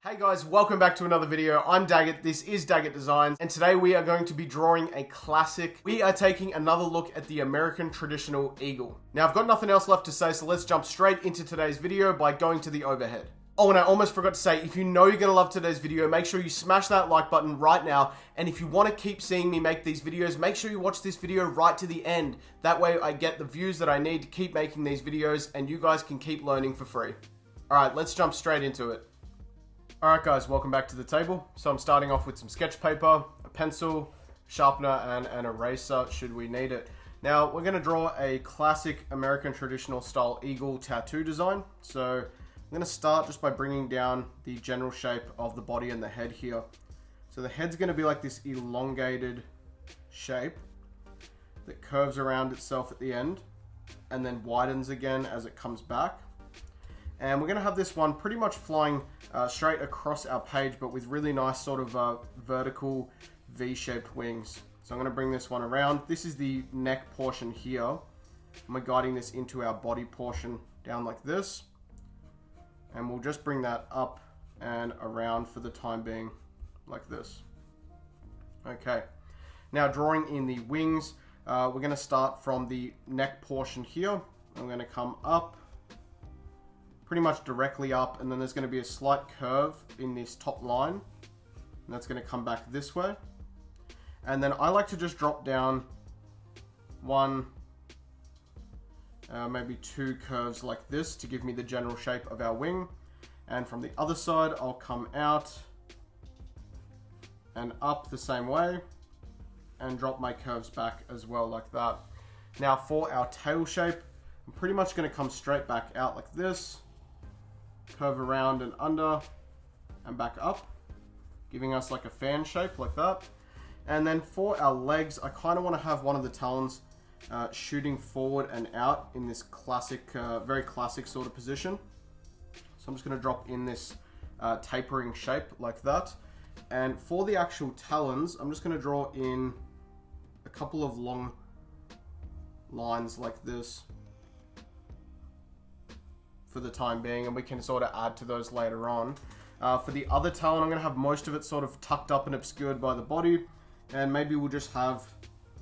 Hey guys, welcome back to another video. I'm Daggett, this is Daggett Designs, and today we are going to be drawing a classic. We are taking another look at the American traditional eagle. Now I've got nothing else left to say, so let's jump straight into today's video by going to the overhead. Oh, and I almost forgot to say, if you know you're going to love today's video, make sure you smash that like button right now. And if you want to keep seeing me make these videos, make sure you watch this video right to the end. That way I get the views that I need to keep making these videos, and you guys can keep learning for free. Alright, let's jump straight into it. Alright guys, welcome back to the table. So I'm starting off with some sketch paper, a pencil, sharpener, and an eraser should we need it. Now we're going to draw a classic American traditional style eagle tattoo design. So I'm going to start just by bringing down the general shape of the body and the head here. So the head's going to be like this elongated shape that curves around itself at the end and then widens again as it comes back. And we're going to have this one pretty much flying straight across our page, but with really nice sort of vertical V-shaped wings. So I'm going to bring this one around. This is the neck portion here. And we're guiding this into our body portion down like this. And we'll just bring that up and around for the time being like this. Okay. Now drawing in the wings, we're going to start from the neck portion here. I'm going to come up, pretty much directly up, and then there's going to be a slight curve in this top line, and that's going to come back this way. And then I like to just drop down one, maybe two curves like this to give me the general shape of our wing. And from the other side, I'll come out and up the same way and drop my curves back as well like that. Now for our tail shape, I'm pretty much going to come straight back out like this, curve around and under and back up, giving us like a fan shape like that. And then for our legs, I kind of want to have one of the talons shooting forward and out in this classic, very classic sort of position. So I'm just going to drop in this tapering shape like that. And for the actual talons, I'm just going to draw in a couple of long lines like this for the time being, and we can sort of add to those later on. For the other talon, I'm going to have most of it sort of tucked up and obscured by the body, and maybe we'll just have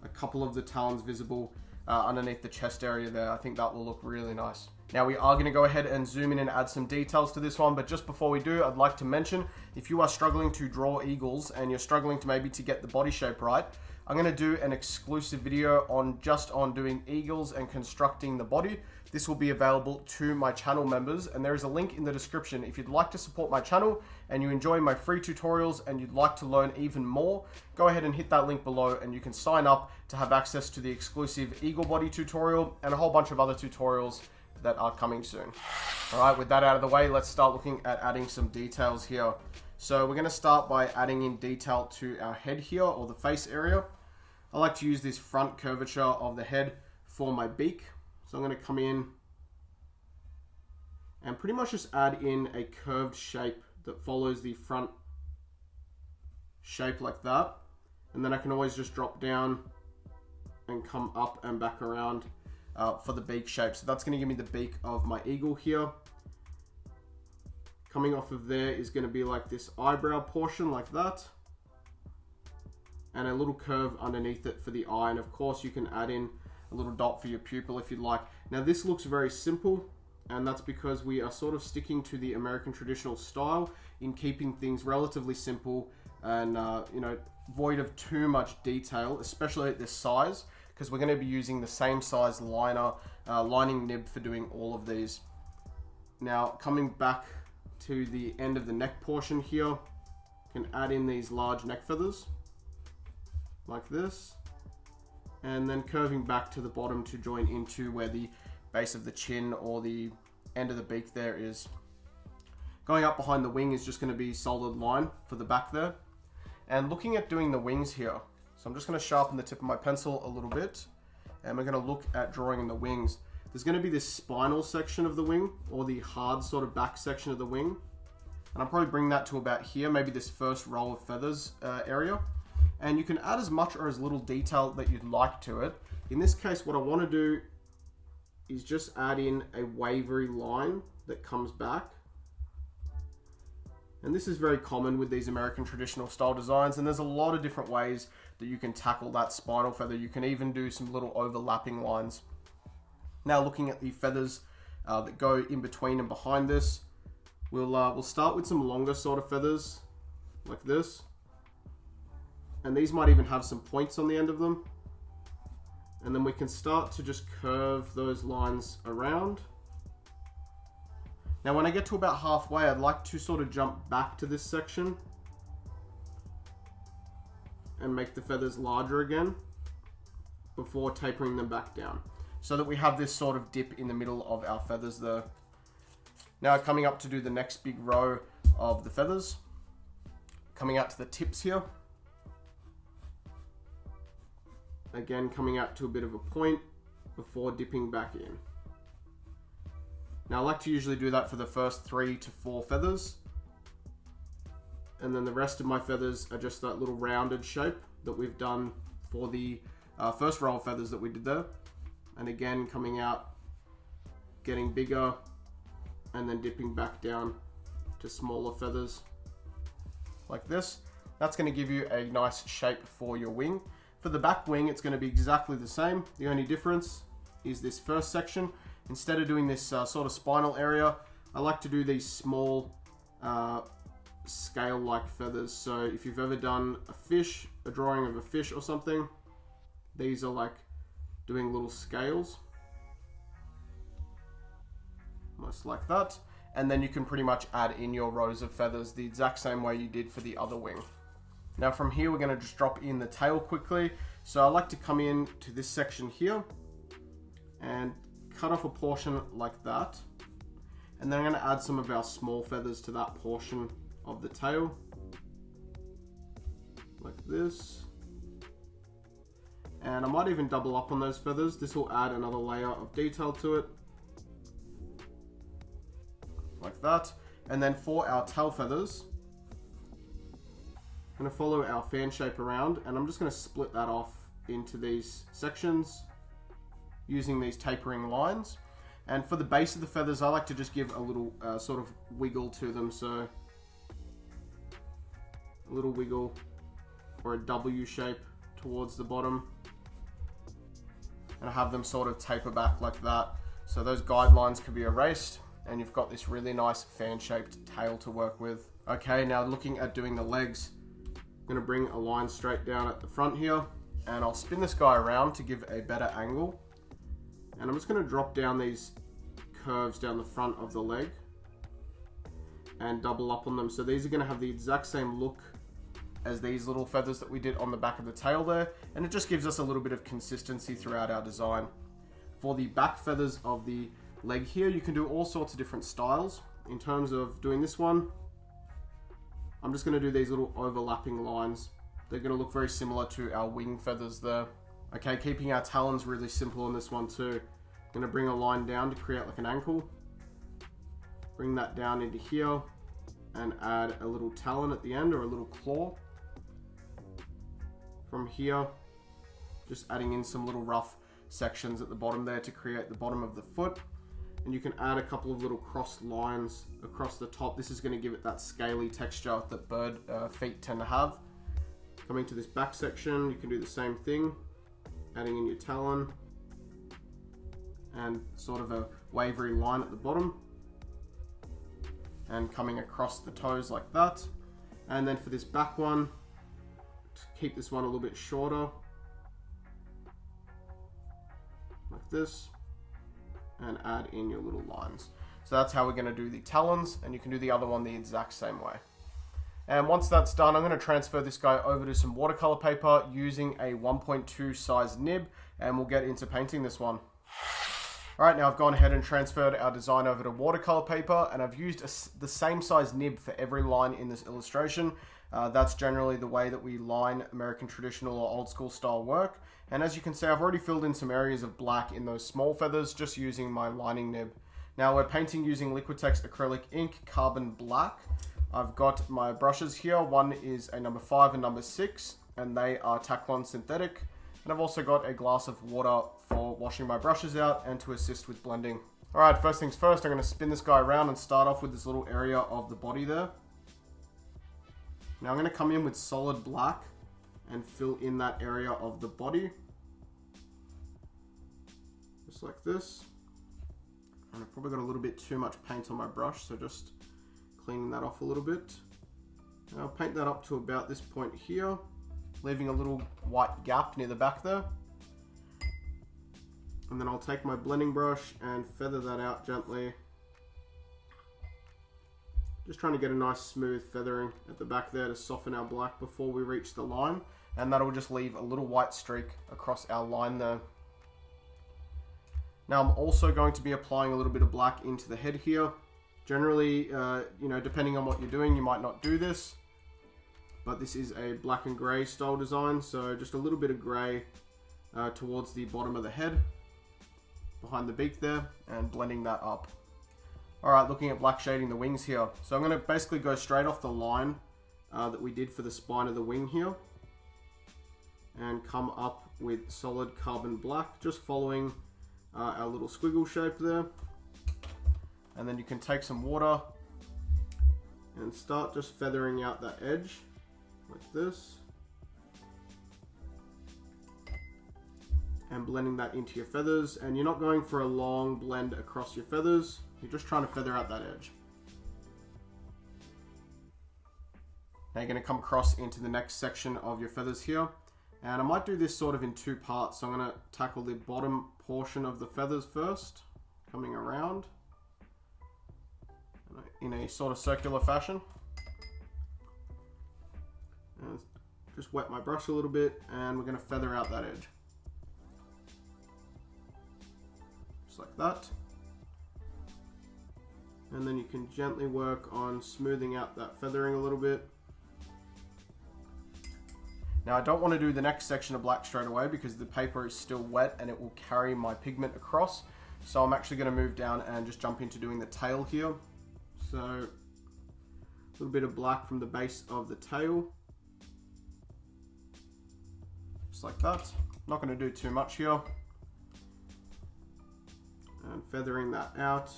a couple of the talons visible underneath the chest area there. I think that will look really nice. Now we are going to go ahead and zoom in and add some details to this one, but just before we do, I'd like to mention, if you are struggling to draw eagles and you're struggling to maybe to get the body shape right, I'm going to do an exclusive video on doing eagles and constructing the body. This will be available to my channel members, and there is a link in the description. If you'd like to support my channel and you enjoy my free tutorials and you'd like to learn even more, go ahead and hit that link below and you can sign up to have access to the exclusive eagle body tutorial and a whole bunch of other tutorials that are coming soon. Alright, with that out of the way, let's start looking at adding some details here. So we're going to start by adding in detail to our head here, or the face area. I like to use this front curvature of the head for my beak. So I'm going to come in and pretty much just add in a curved shape that follows the front shape like that. And then I can always just drop down and come up and back around for the beak shape. So that's going to give me the beak of my eagle here. Coming off of there is going to be like this eyebrow portion like that, and a little curve underneath it for the eye. And of course you can add in a little dot for your pupil if you'd like. Now this looks very simple, and that's because we are sort of sticking to the American traditional style in keeping things relatively simple and you know, void of too much detail, especially at this size, because we're going to be using the same size lining nib for doing all of these. Now coming back to the end of the neck portion here, you can add in these large neck feathers like this, and then curving back to the bottom to join into where the base of the chin or the end of the beak there is. Going up behind the wing is just going to be solid line for the back there. And looking at doing the wings here, so I'm just going to sharpen the tip of my pencil a little bit, and we're going to look at drawing in the wings. There's going to be this spinal section of the wing, or the hard sort of back section of the wing, and I'll probably bring that to about here, maybe this first row of feathers area. And you can add as much or as little detail that you'd like to it. In this case, what I want to do is just add in a wavery line that comes back And this is very common with these American traditional style designs, and there's a lot of different ways that you can tackle that spinal feather. You can even do some little overlapping lines. Now looking at the feathers that go in between and behind this, we'll start with some longer sort of feathers like this. And these might even have some points on the end of them. And then we can start to just curve those lines around. Now when I get to about halfway, I'd like to sort of jump back to this section and make the feathers larger again before tapering them back down, so that we have this sort of dip in the middle of our feathers there. Now coming up to do the next big row of the feathers, coming out to the tips here. Again, coming out to a bit of a point before dipping back in. Now I like to usually do that for the first 3 to 4 feathers. And then the rest of my feathers are just that little rounded shape that we've done for the first row of feathers that we did there. And again, coming out, getting bigger, and then dipping back down to smaller feathers like this. That's going to give you a nice shape for your wing. For the back wing, it's going to be exactly the same. The only difference is this first section. Instead of doing this sort of spinal area, I like to do these small scale-like feathers. So if you've ever done a drawing of a fish or something, these are like doing little scales. Almost like that. And then you can pretty much add in your rows of feathers the exact same way you did for the other wing. Now from here, we're going to just drop in the tail quickly. So I like to come in to this section here and cut off a portion like that. And then I'm going to add some of our small feathers to that portion of the tail. Like this. And I might even double up on those feathers. This will add another layer of detail to it. Like that. And then for our tail feathers, I'm going to follow our fan shape around, and I'm just going to split that off into these sections using these tapering lines. And for the base of the feathers, I like to just give a little sort of wiggle to them. So a little wiggle or a W shape towards the bottom. And I have them sort of taper back like that. So those guidelines can be erased, and you've got this really nice fan-shaped tail to work with. Okay, now looking at doing the legs, I'm going to bring a line straight down at the front here, and I'll spin this guy around to give a better angle. And I'm just going to drop down these curves down the front of the leg and double up on them. So these are going to have the exact same look as these little feathers that we did on the back of the tail there, and it just gives us a little bit of consistency throughout our design. For the back feathers of the leg here, you can do all sorts of different styles. In terms of doing this one, I'm just going to do these little overlapping lines. They're going to look very similar to our wing feathers there. Okay, keeping our talons really simple on this one too. I'm going to bring a line down to create like an ankle. Bring that down into here and add a little talon at the end, or a little claw. From here, just adding in some little rough sections at the bottom there to create the bottom of the foot. And you can add a couple of little crossed lines across the top. This is going to give it that scaly texture that bird feet tend to have. Coming to this back section, you can do the same thing, adding in your talon and sort of a wavery line at the bottom, and coming across the toes like that. And then for this back one, to keep this one a little bit shorter, like this, and add in your little lines. So that's how we're going to do the talons, and you can do the other one the exact same way. And once that's done, I'm going to transfer this guy over to some watercolor paper using a 1.2 size nib, and we'll get into painting this one. Alright, now I've gone ahead and transferred our design over to watercolor paper, and I've used the same size nib for every line in this illustration. That's generally the way that we line American traditional or old school style work. And as you can see, I've already filled in some areas of black in those small feathers just using my lining nib. Now we're painting using Liquitex acrylic ink carbon black. I've got my brushes here. One is a number 5 and number 6, and they are Taklon synthetic. And I've also got a glass of water for washing my brushes out and to assist with blending. Alright, first things first, I'm going to spin this guy around and start off with this little area of the body there. Now I'm going to come in with solid black and fill in that area of the body. Just like this. And I've probably got a little bit too much paint on my brush, so just cleaning that off a little bit. And I'll paint that up to about this point here, leaving a little white gap near the back there. And then I'll take my blending brush and feather that out gently. Just trying to get a nice smooth feathering at the back there to soften our black before we reach the line. And that'll just leave a little white streak across our line there. Now I'm also going to be applying a little bit of black into the head here. Generally, you know, depending on what you're doing, you might not do this. But this is a black and grey style design, so just a little bit of grey towards the bottom of the head, behind the beak there, and blending that up. Alright, looking at black shading the wings here. So I'm going to basically go straight off the line that we did for the spine of the wing here, and come up with solid carbon black, just following our little squiggle shape there. And then you can take some water and start just feathering out that edge like this, and blending that into your feathers. And you're not going for a long blend across your feathers, you're just trying to feather out that edge. Now you're going to come across into the next section of your feathers here, and I might do this sort of in two parts. So I'm going to tackle the bottom portion of the feathers first, coming around in a sort of circular fashion. And just wet my brush a little bit, and we're going to feather out that edge. Just like that. And then you can gently work on smoothing out that feathering a little bit. Now I don't want to do the next section of black straight away because the paper is still wet and it will carry my pigment across. So I'm actually going to move down and just jump into doing the tail here. So a little bit of black from the base of the tail. Just like that. Not going to do too much here. And feathering that out.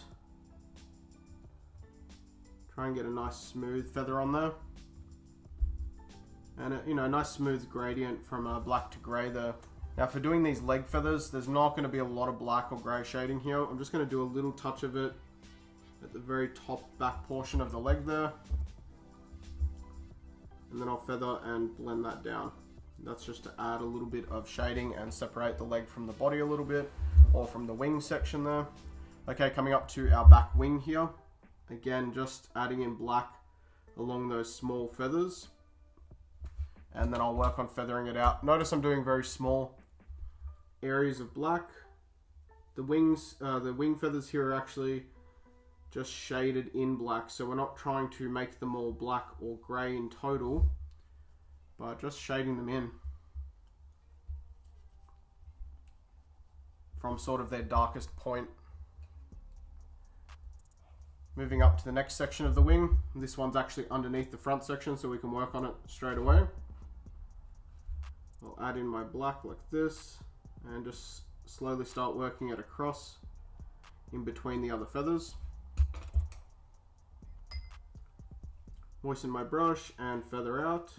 Try and get a nice smooth feather on there. And a nice smooth gradient from black to grey there. Now for doing these leg feathers, there's not going to be a lot of black or grey shading here. I'm just going to do a little touch of it at the very top back portion of the leg there. And then I'll feather and blend that down. That's just to add a little bit of shading and separate the leg from the body a little bit, or from the wing section there. Okay, coming up to our back wing here. Again, just adding in black along those small feathers. And then I'll work on feathering it out. Notice I'm doing very small areas of black. The wings, the wing feathers here are actually just shaded in black, so we're not trying to make them all black or grey in total, but just shading them in from sort of their darkest point. Moving up to the next section of the wing. This one's actually underneath the front section, so we can work on it straight away. I'll add in my black like this, and just slowly start working it across in between the other feathers. Moisten my brush and feather out,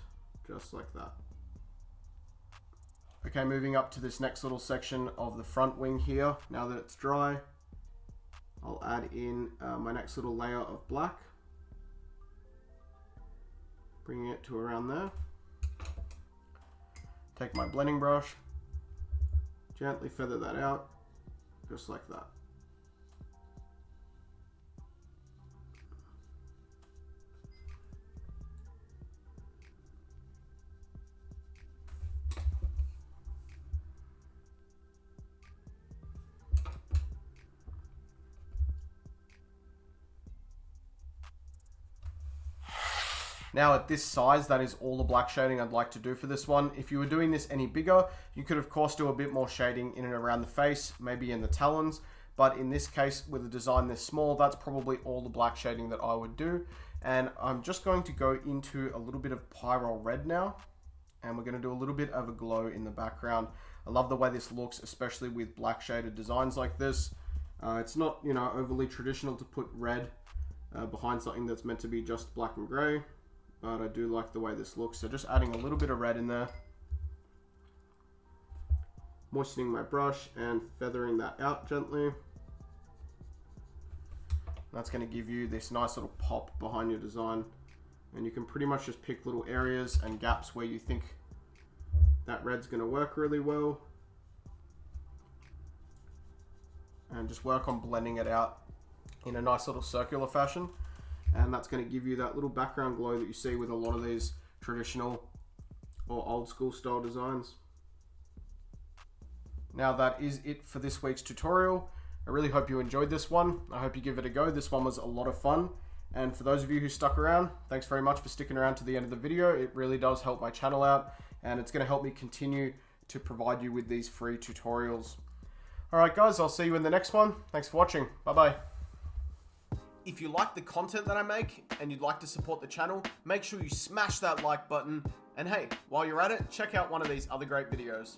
just like that. Okay, moving up to this next little section of the front wing here. Now that it's dry, I'll add in my next little layer of black, bringing it to around there. Take my blending brush, gently feather that out, just like that. Now at this size, that is all the black shading I'd like to do for this one. If you were doing this any bigger, you could of course do a bit more shading in and around the face, maybe in the talons. But in this case, with a design this small, that's probably all the black shading that I would do. And I'm just going to go into a little bit of Pyrrole Red now. And we're going to do a little bit of a glow in the background. I love the way this looks, especially with black shaded designs like this. It's not, overly traditional to put red behind something that's meant to be just black and grey. but I do like the way this looks. So just adding a little bit of red in there. Moistening my brush and feathering that out gently. That's going to give you this nice little pop behind your design. And you can pretty much just pick little areas and gaps where you think that red's going to work really well. And just work on blending it out in a nice little circular fashion. And that's going to give you that little background glow that you see with a lot of these traditional or old school style designs. Now that is it for this week's tutorial. I really hope you enjoyed this one. I hope you give it a go. This one was a lot of fun. And for those of you who stuck around, thanks very much for sticking around to the end of the video. It really does help my channel out, and it's going to help me continue to provide you with these free tutorials. Alright guys, I'll see you in the next one. Thanks for watching. Bye-bye. If you like the content that I make and you'd like to support the channel, make sure you smash that like button. And hey, while you're at it, check out one of these other great videos.